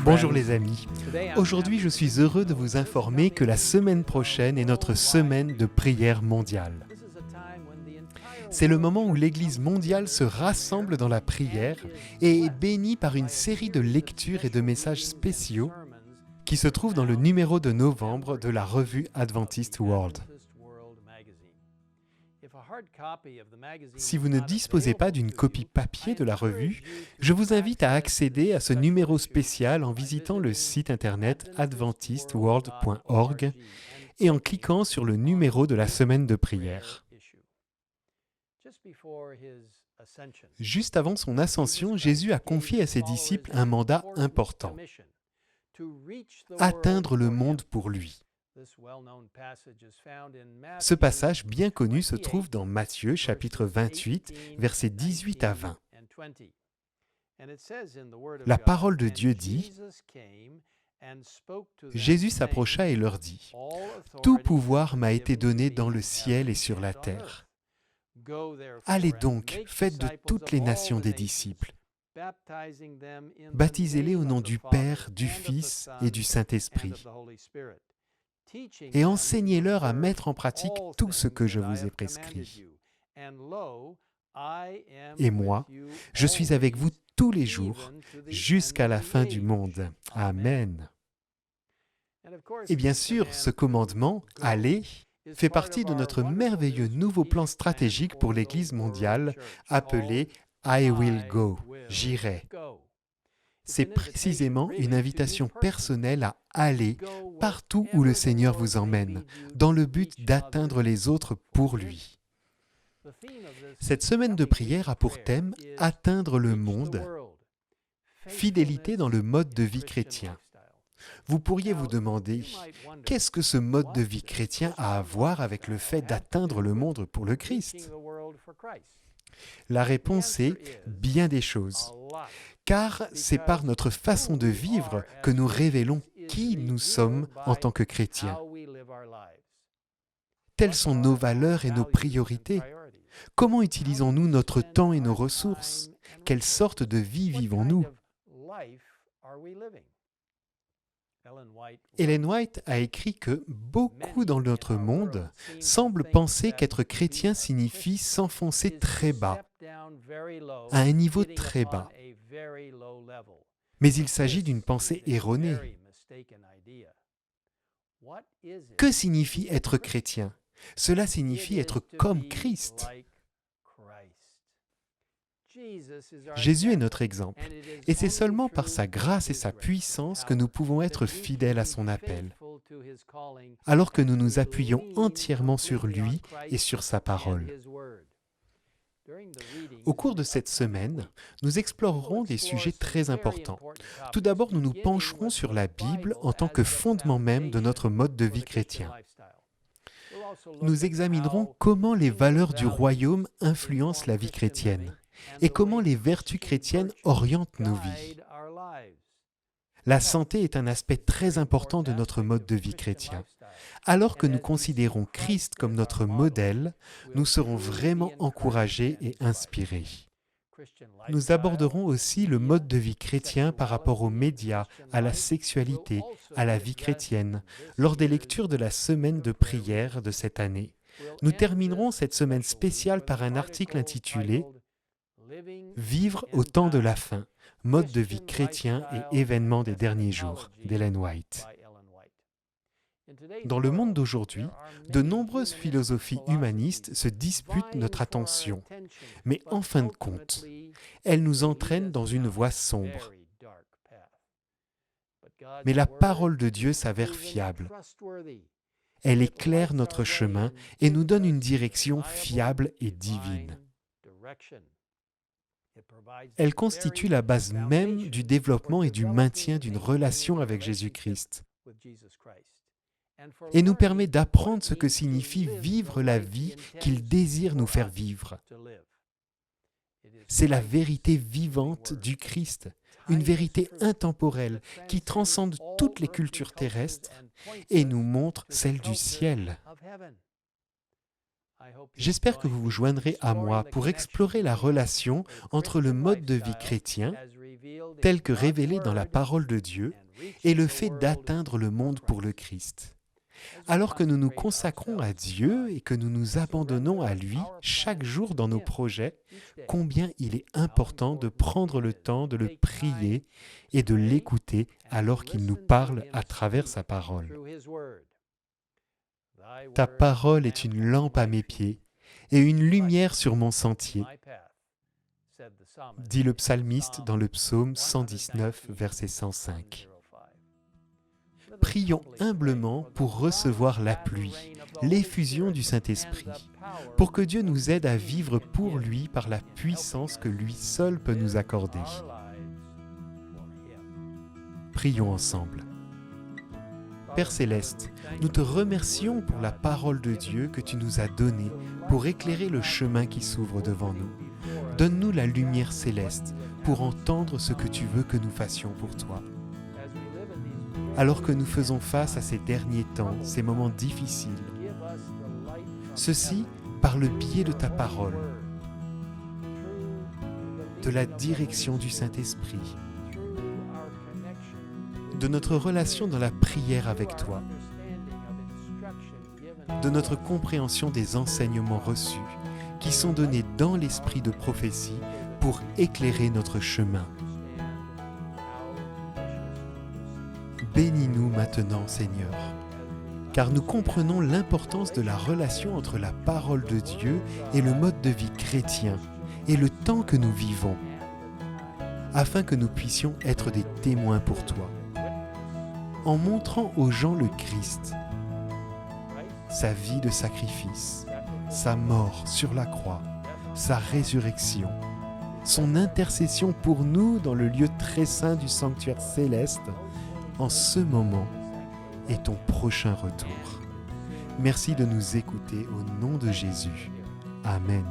Bonjour les amis, aujourd'hui je suis heureux de vous informer que la semaine prochaine est notre semaine de prière mondiale. C'est le moment où l'Église mondiale se rassemble dans la prière et est bénie par une série de lectures et de messages spéciaux qui se trouvent dans le numéro de novembre de la revue Adventist World. Si vous ne disposez pas d'une copie papier de la revue, je vous invite à accéder à ce numéro spécial en visitant le site internet adventistworld.org et en cliquant sur le numéro de la semaine de prière. Juste avant son ascension, Jésus a confié à ses disciples un mandat important: atteindre le monde pour lui. Ce passage bien connu se trouve dans Matthieu chapitre 28, versets 18 à 20. La parole de Dieu dit: Jésus s'approcha et leur dit: Tout pouvoir m'a été donné dans le ciel et sur la terre. Allez donc, faites de toutes les nations des disciples. Baptisez-les au nom du Père, du Fils et du Saint-Esprit. Et enseignez-leur à mettre en pratique tout ce que je vous ai prescrit. Et moi, je suis avec vous tous les jours, jusqu'à la fin du monde. Amen. Et bien sûr, ce commandement, « Allez », fait partie de notre merveilleux nouveau plan stratégique pour l'Église mondiale, appelé « I will go », « J'irai ». C'est précisément une invitation personnelle à aller partout où le Seigneur vous emmène, dans le but d'atteindre les autres pour lui. Cette semaine de prière a pour thème « Atteindre le monde », fidélité dans le mode de vie chrétien. Vous pourriez vous demander, qu'est-ce que ce mode de vie chrétien a à voir avec le fait d'atteindre le monde pour le Christ ? La réponse est bien des choses, car c'est par notre façon de vivre que nous révélons qui nous sommes en tant que chrétiens. Telles sont nos valeurs et nos priorités. Comment utilisons-nous notre temps et nos ressources ? Quelle sorte de vie vivons-nous ? Ellen White a écrit que beaucoup dans notre monde semblent penser qu'être chrétien signifie s'enfoncer très bas, à un niveau très bas. Mais il s'agit d'une pensée erronée. Que signifie être chrétien ? Cela signifie être comme Christ. Jésus est notre exemple, et c'est seulement par sa grâce et sa puissance que nous pouvons être fidèles à son appel, alors que nous nous appuyons entièrement sur lui et sur sa parole. Au cours de cette semaine, nous explorerons des sujets très importants. Tout d'abord, nous nous pencherons sur la Bible en tant que fondement même de notre mode de vie chrétien. Nous examinerons comment les valeurs du royaume influencent la vie chrétienne et comment les vertus chrétiennes orientent nos vies. La santé est un aspect très important de notre mode de vie chrétien. Alors que nous considérons Christ comme notre modèle, nous serons vraiment encouragés et inspirés. Nous aborderons aussi le mode de vie chrétien par rapport aux médias, à la sexualité, à la vie chrétienne, lors des lectures de la semaine de prière de cette année. Nous terminerons cette semaine spéciale par un article intitulé « Vivre au temps de la fin, mode de vie chrétien et événements des derniers jours » d'Ellen White. Dans le monde d'aujourd'hui, de nombreuses philosophies humanistes se disputent notre attention, mais en fin de compte, elles nous entraînent dans une voie sombre. Mais la parole de Dieu s'avère fiable. Elle éclaire notre chemin et nous donne une direction fiable et divine. Elle constitue la base même du développement et du maintien d'une relation avec Jésus-Christ et nous permet d'apprendre ce que signifie vivre la vie qu'il désire nous faire vivre. C'est la vérité vivante du Christ, une vérité intemporelle qui transcende toutes les cultures terrestres et nous montre celle du ciel. J'espère que vous vous joindrez à moi pour explorer la relation entre le mode de vie chrétien, tels que révélés dans la parole de Dieu, est le fait d'atteindre le monde pour le Christ. Alors que nous nous consacrons à Dieu et que nous nous abandonnons à lui chaque jour dans nos projets, combien il est important de prendre le temps de le prier et de l'écouter alors qu'il nous parle à travers sa parole. Ta parole est une lampe à mes pieds et une lumière sur mon sentier, dit le psalmiste dans le psaume 119, verset 105. Prions humblement pour recevoir la pluie, l'effusion du Saint-Esprit, pour que Dieu nous aide à vivre pour lui par la puissance que lui seul peut nous accorder. Prions ensemble. Père Céleste, nous te remercions pour la parole de Dieu que tu nous as donnée pour éclairer le chemin qui s'ouvre devant nous. Donne-nous la lumière céleste pour entendre ce que tu veux que nous fassions pour toi. Alors que nous faisons face à ces derniers temps, ces moments difficiles, ceci par le biais de ta parole, de la direction du Saint-Esprit, de notre relation dans la prière avec toi, de notre compréhension des enseignements reçus qui sont donnés dans l'esprit de prophétie pour éclairer notre chemin. Bénis-nous maintenant, Seigneur, car nous comprenons l'importance de la relation entre la parole de Dieu et le mode de vie chrétien et le temps que nous vivons, afin que nous puissions être des témoins pour toi, en montrant aux gens le Christ, sa vie de sacrifice, sa mort sur la croix, sa résurrection, son intercession pour nous dans le lieu très saint du sanctuaire céleste, en ce moment et ton prochain retour. Merci de nous écouter au nom de Jésus. Amen.